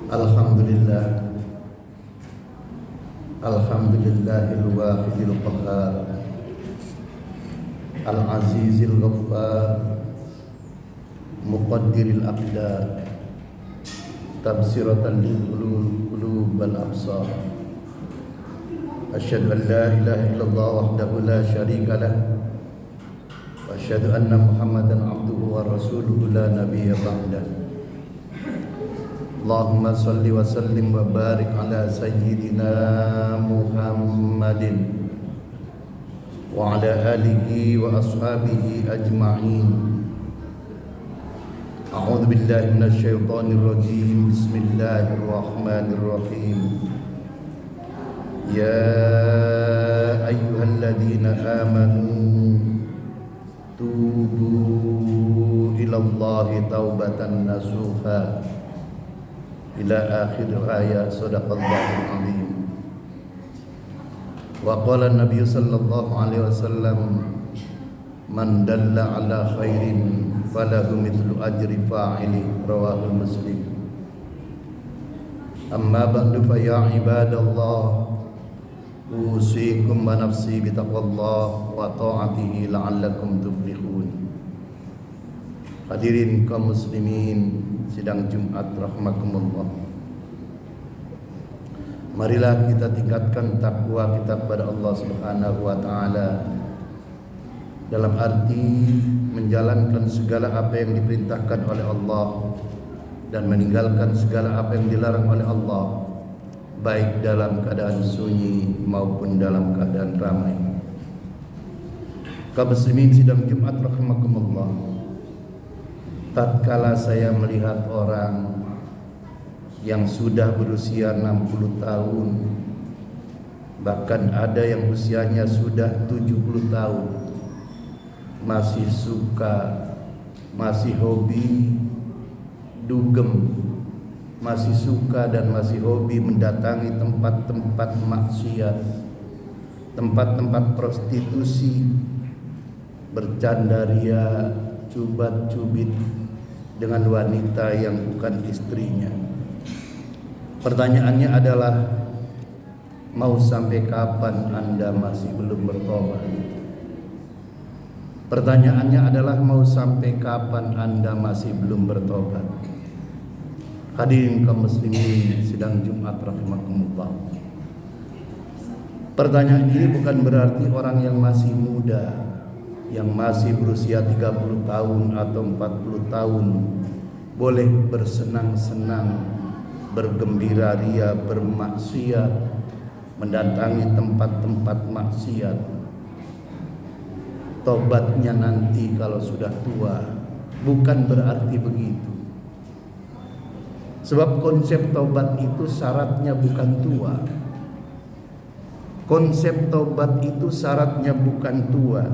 Alhamdulillah, Alhamdulillahil wahidil qahhar, Al-azizil ghaffar, Muqaddiril aqdar, Tabsiratan lil qulub wal absar. Asyhadu an la ilaha illallah wahdahu la syarika lah, wa asyhadu anna Muhammadan abduhu wa rasuluhu la nabiyya ba'dah. Allahumma salli wa sallim wa barik ala sayyidina Muhammadin wa ala alihi wa ashabihi ajma'in. A'udzu billahi minasy syaithanir rajim. Bismillahirrahmanirrahim. Ya ayyuhalladzina amanu tubu ilallahi taubatan nasuha ila akhir ayat. Sadaqallahul azim. Wa qala an-nabiy sallallahu alaihi wasallam, man dalla ala khairin falahu mithlu ajri fa'ili. Rawahul Muslim. Amma ba'du fa ya ibadallah, usikum wa nafsi bitaqwallah wa ta'atihi la'allakum tuflihun. Hadirin kaum muslimin sidang Jumat rahmakumullah. Marilah kita tingkatkan takwa kita kepada Allah Subhanahu wa taala dalam arti menjalankan segala apa yang diperintahkan oleh Allah dan meninggalkan segala apa yang dilarang oleh Allah, baik dalam keadaan sunyi maupun dalam keadaan ramai. Kaum muslimin sidang Jumat rahimakumullah. Tatkala saya melihat orang yang sudah berusia 60 tahun, bahkan ada yang usianya sudah 70 tahun, masih suka, masih hobi dugem, masih suka dan masih hobi mendatangi tempat-tempat maksiat, tempat-tempat prostitusi, bercanda ria, cubat-cubit dengan wanita yang bukan istrinya. Pertanyaannya adalah, mau sampai kapan Anda masih belum bertobat? Pertanyaannya adalah, mau sampai kapan Anda masih belum bertobat? Hadirin kaum muslimin sidang Jumat rahimakumullah. Pertanyaan ini bukan berarti orang yang masih muda, yang masih berusia 30 tahun atau 40 tahun boleh bersenang-senang, bergembira ria, bermaksiat, mendatangi tempat-tempat maksiat. Tobatnya nanti kalau sudah tua, bukan berarti begitu. Sebab konsep tobat itu syaratnya bukan tua. Konsep tobat itu syaratnya bukan tua.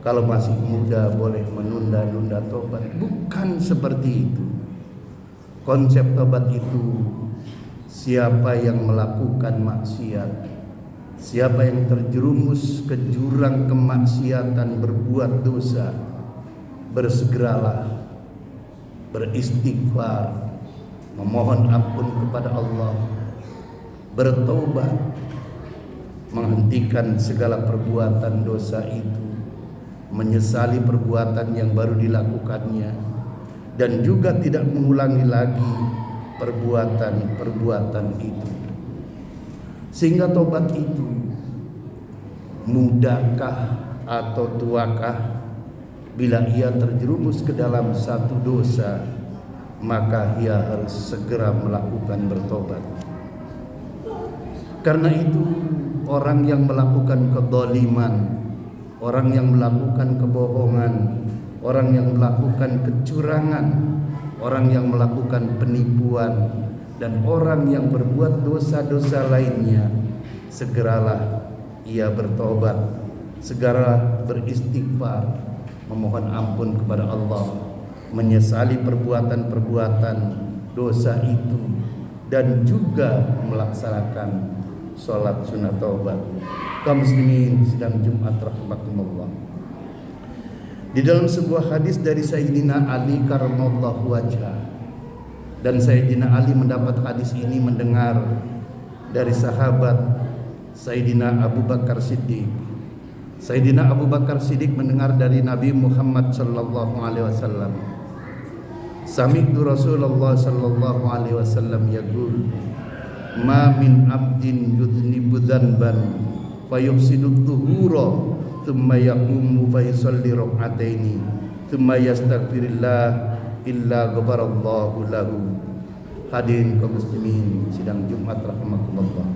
Kalau masih muda boleh menunda-nunda tobat, bukan seperti itu. Konsep tobat itu, siapa yang melakukan maksiat, siapa yang terjerumus ke jurang kemaksiatan, berbuat dosa, bersegeralah beristighfar, memohon ampun kepada Allah, bertobat, menghentikan segala perbuatan dosa itu, menyesali perbuatan yang baru dilakukannya, dan juga tidak mengulangi lagi perbuatan-perbuatan itu. Sehingga tobat itu mudakah atau tuakah? Bila ia terjerumus ke dalam satu dosa, maka ia harus segera melakukan bertobat. Karena itu orang yang melakukan kezaliman, orang yang melakukan kebohongan, orang yang melakukan kecurangan, orang yang melakukan penipuan, dan orang yang berbuat dosa-dosa lainnya, segeralah ia bertobat, segera beristighfar, memohon ampun kepada Allah, menyesali perbuatan-perbuatan dosa itu, dan juga melaksanakan sholat sunat taubat. Kaum muslimin sidang Jumat rahimakumullah. Di dalam sebuah hadis dari Sayyidina Ali karramallahu wajhah, Dan Sayyidina Ali mendapat hadis ini mendengar dari sahabat Sayyidina Abu Bakar Siddiq. Sayyidina Abu Bakar Siddiq mendengar dari Nabi Muhammad sallallahu alaihi wasallam. Sami'tu Rasulullah sallallahu alaihi wasallam yaqul, "Ma min 'abdin yudhnibu dhanban fayufsidu dhuhura thumma yaqumu fa yusalli rak'ataini thumma yastaghfirillah illa ghafarallahu lahu." Hadirin kaum muslimin sidang Jumat rahimakumullah.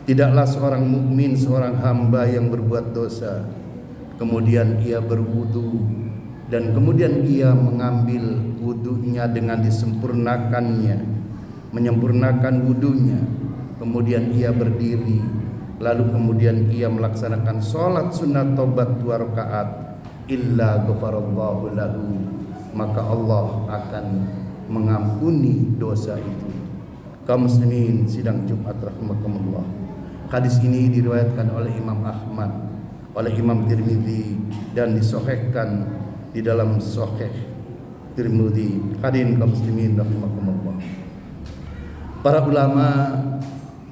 Tidaklah seorang mukmin, seorang hamba yang berbuat dosa, kemudian ia berwudu dan kemudian ia mengambil wudunya dengan disempurnakannya, menyempurnakan wudunya, kemudian ia berdiri, lalu kemudian ia melaksanakan sholat sunat taubat 2 rakaat, illa ghafarallahu lahu, maka Allah akan mengampuni dosa itu. Kaum muslimin sidang Jumat rahimakumullah. Hadis ini diriwayatkan oleh Imam Ahmad, oleh Imam Tirmidzi dan disahihkan di dalam Sahih Tirmidzi. Hadirin kaum muslimin rahimakumullah. Para ulama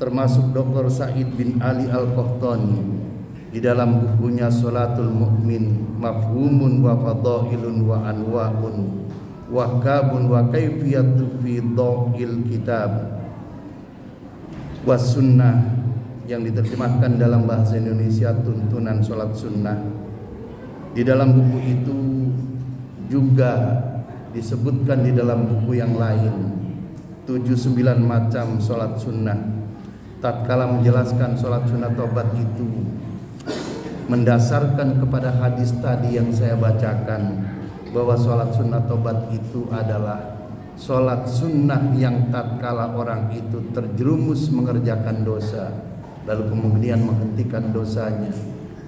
termasuk Dr. Said bin Ali Al-Qahtani di dalam bukunya Sholatul Mu'min Mafhumun wa Fadailun wa Anwa'un wa Kabun wa Kaifiyatu fi Dha'il Kitab wa Sunnah, yang diterjemahkan dalam bahasa Indonesia Tuntunan Sholat Sunnah. Di dalam buku itu juga disebutkan di dalam buku yang lain 79 macam sholat sunnah. Tatkala menjelaskan sholat sunnah taubat itu mendasarkan kepada hadis tadi yang saya bacakan, bahwa sholat sunnah taubat itu adalah sholat sunnah yang tatkala orang itu terjerumus mengerjakan dosa, lalu kemudian menghentikan dosanya,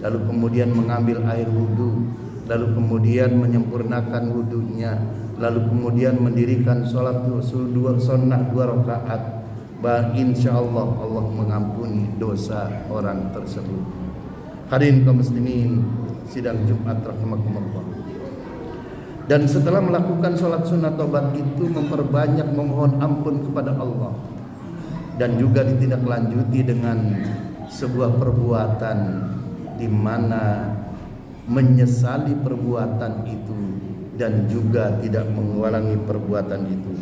lalu kemudian mengambil air wudu, lalu kemudian menyempurnakan wudunya, lalu kemudian mendirikan sholat sunnah 2 rakaat, insyaallah Allah mengampuni dosa orang tersebut. Hadirin kaum muslimin sidang Jumat rahimakumullah. Dan setelah melakukan sholat sunnah taubat itu memperbanyak memohon ampun kepada Allah, dan juga ditindaklanjuti dengan sebuah perbuatan di mana menyesali perbuatan itu dan juga tidak mengulangi perbuatan itu,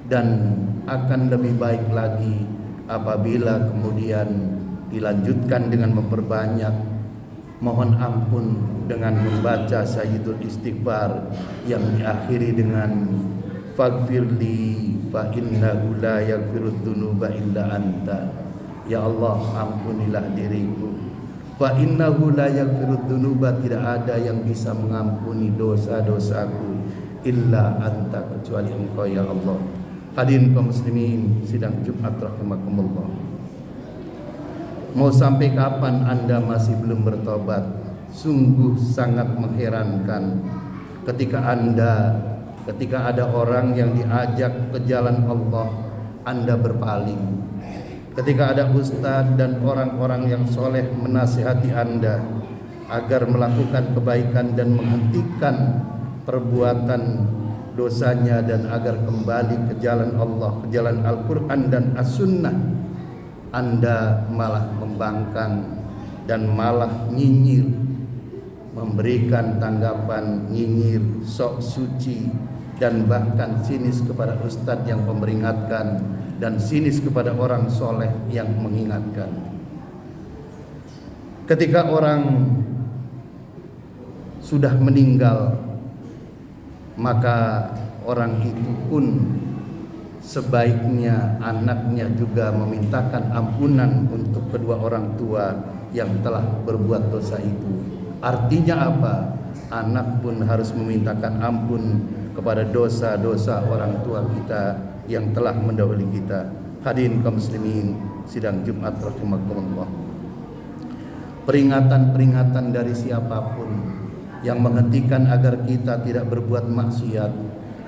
dan akan lebih baik lagi apabila kemudian dilanjutkan dengan memperbanyak mohon ampun dengan membaca Sayyidul Istighfar yang diakhiri dengan faghfirli fa innahu la yaghfirudz dzunuba illa anta. Ya Allah, ampunilah diriku. Fa innahu la yaghfirudz dzunuba, tidak ada yang bisa mengampuni dosa-dosaku illa anta, kecuali Engkau ya Allah. Hadirin kaum muslimin sidang Jumat rahimakumullah. Mau sampai kapan Anda masih belum bertobat? Sungguh sangat mengherankan ketika ada orang yang diajak ke jalan Allah, Anda berpaling. Ketika ada ustadz dan orang-orang yang soleh menasihati Anda agar melakukan kebaikan dan menghentikan perbuatan dosanya dan agar kembali ke jalan Allah, ke jalan Al-Quran dan As-Sunnah, Anda malah membangkang dan malah nyinyir, memberikan tanggapan nyinyir, sok suci, dan bahkan sinis kepada ustadz yang memperingatkan dan sinis kepada orang soleh yang mengingatkan. Ketika orang sudah meninggal, maka orang itu pun sebaiknya anaknya juga memintakan ampunan untuk kedua orang tua yang telah berbuat dosa itu. Artinya apa? Anak pun harus memintakan ampun kepada dosa-dosa orang tua kita yang telah mendahului kita. Hadirin kaum muslimin sidang Jumat rahimakumullah. Peringatan-peringatan dari siapapun yang menghentikan agar kita tidak berbuat maksiat,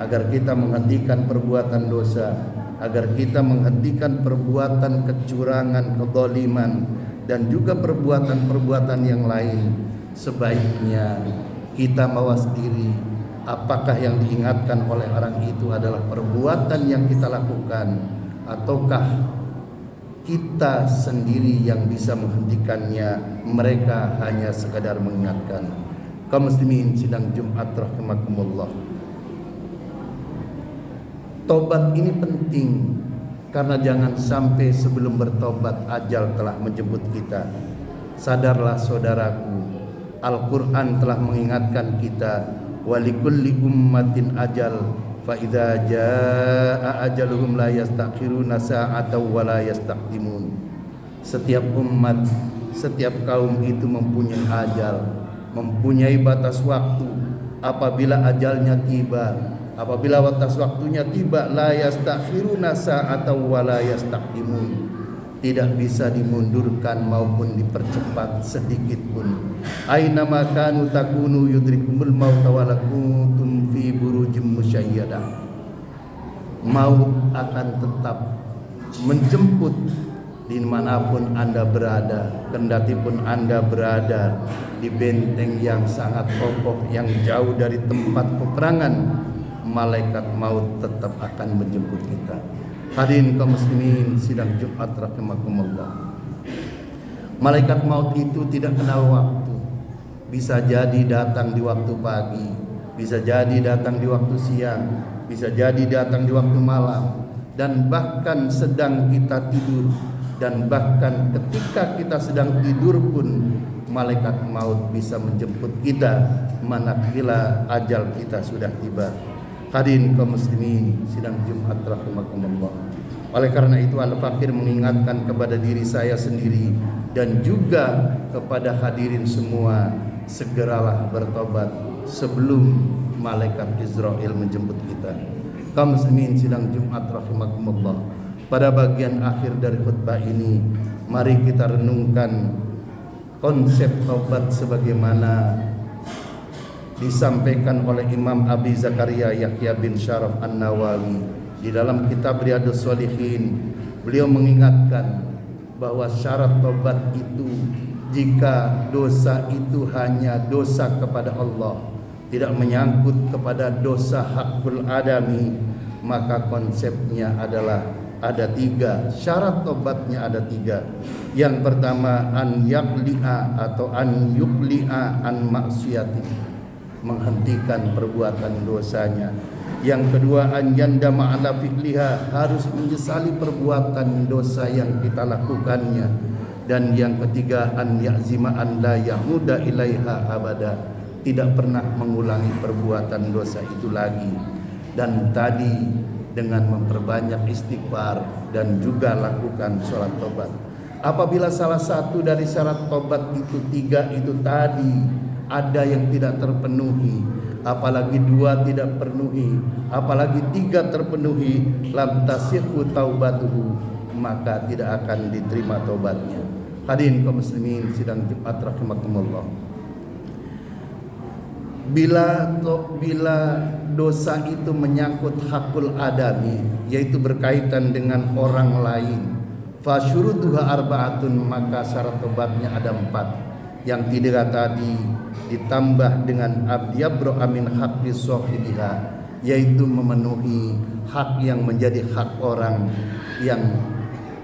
agar kita menghentikan perbuatan dosa, agar kita menghentikan perbuatan kecurangan, kezaliman, dan juga perbuatan-perbuatan yang lain, sebaiknya kita mawas diri apakah yang diingatkan oleh orang itu adalah perbuatan yang kita lakukan, ataukah kita sendiri yang bisa menghentikannya? Mereka hanya sekadar mengingatkan. Kaum muslimin sidang Jumat rahimakumullah, tobat ini penting, karena jangan sampai sebelum bertobat ajal telah menjemput kita. Sadarlah saudaraku, Al-Quran telah mengingatkan kita, walikulli ummatin ajal, fa idza jaa ajaluhum la yastakhiruna sa'atan wa la yastaqdimun. Setiap umat, setiap kaum itu mempunyai ajal, mempunyai batas waktu. Apabila ajalnya tiba, apabila batas waktunya tiba, la yastakhiruna sa'atan wa la yastaqdimun, tidak bisa dimundurkan maupun dipercepat sedikit pun. Aina ma kanu takunu yudrikumul maut wa lakuntum fi burujim musyayyadah. Maut akan tetap menjemput dimanapun Anda berada, kendati pun Anda berada di benteng yang sangat kokoh, yang jauh dari tempat peperangan, malaikat maut tetap akan menjemput kita. Hadirin kaum muslimin sidang Jumat rahimakumullah, malaikat maut itu tidak kenal waktu. Bisa jadi datang di waktu pagi, bisa jadi datang di waktu siang, bisa jadi datang di waktu malam, dan bahkan sedang kita tidur, dan bahkan ketika kita sedang tidur pun malaikat maut bisa menjemput kita manakala ajal kita sudah tiba. Hadirin kaum muslimin sidang Jumat rahimakumullah, oleh karena itu Al-Fakir mengingatkan kepada diri saya sendiri dan juga kepada hadirin semua, segeralah bertobat sebelum malaikat Israel menjemput kita. Kaum muslimin sidang Jumat rahimakumullah, pada bagian akhir dari khutbah ini mari kita renungkan konsep taubat sebagaimana disampaikan oleh Imam Abi Zakaria Yahya bin Syaraf An-Nawawi di dalam kitab Riyadhus Shalihin. Beliau mengingatkan bahwa syarat tobat itu, jika dosa itu hanya dosa kepada Allah, tidak menyangkut kepada dosa hakul adami, maka konsepnya adalah ada tiga. Syarat tobatnya ada tiga. Yang pertama, an yaqli'a atau an yuqli'a an maksiati, menghentikan perbuatan dosanya. Yang kedua, an yandama ala fi'liha, harus menyesali perbuatan dosa yang kita lakukannya. Dan yang ketiga, an ya'zima an la yahuda ilaiha abada, tidak pernah mengulangi perbuatan dosa itu lagi. Dan tadi dengan memperbanyak istighfar dan juga lakukan sholat tobat. Apabila salah satu dari syarat tobat itu tiga itu tadi ada yang tidak terpenuhi, apalagi dua tidak terpenuhi, apalagi tiga terpenuhi, lam tasihhu taubatuhu, maka tidak akan diterima taubatnya. Hadirin kaum muslimin sidang Jumat rahimakumullah, bila dosa itu menyangkut hakul adami, yaitu berkaitan dengan orang lain, fasyurutuha arba'atun, maka syarat tobatnya ada 4. Yang tiga tadi ditambah dengan abyabro amin haqqi sahibiha, yaitu memenuhi hak yang menjadi hak orang yang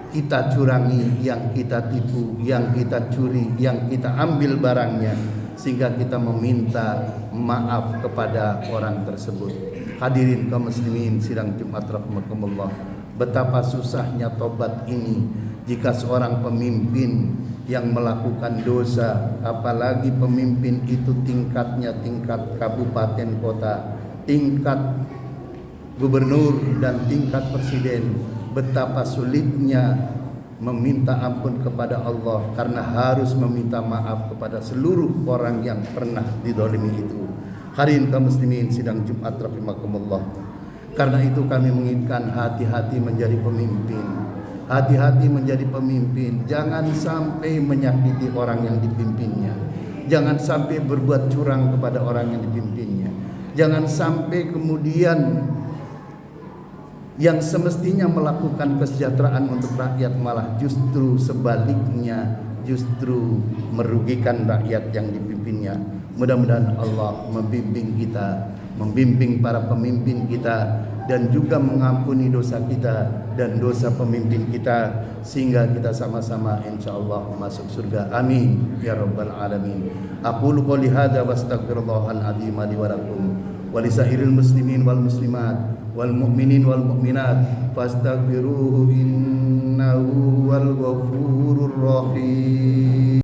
kita curangi, yang kita tipu, yang kita curi, yang kita ambil barangnya, sehingga kita meminta maaf kepada orang tersebut. Hadirin kaum muslimin sidang Jumat rahimakumullah, betapa susahnya tobat ini jika seorang pemimpin yang melakukan dosa, apalagi pemimpin itu tingkatnya tingkat kabupaten kota, tingkat gubernur dan tingkat presiden, betapa sulitnya meminta ampun kepada Allah karena harus meminta maaf kepada seluruh orang yang pernah didolimi itu. Hadirin kaum muslimin sidang Jumat rahimakumullah, karena itu kami mengingatkan hati-hati menjadi pemimpin. Hati-hati menjadi pemimpin, jangan sampai menyakiti orang yang dipimpinnya, jangan sampai berbuat curang kepada orang yang dipimpinnya, jangan sampai kemudian yang semestinya melakukan kesejahteraan untuk rakyat malah justru sebaliknya, justru merugikan rakyat yang dipimpinnya. Mudah-mudahan Allah membimbing kita membimbing para pemimpin kita, dan juga mengampuni dosa kita dan dosa pemimpin kita, sehingga kita sama-sama insyaallah masuk surga. Amin ya rabbal alamin. Aqulu qouli hadza wa astaghfirullahal azim li wa lakum wa lisairil muslimin wal muslimat wal mu'minin wal mu'minat fastaghfiruhu innahu wal ghafurur rahim.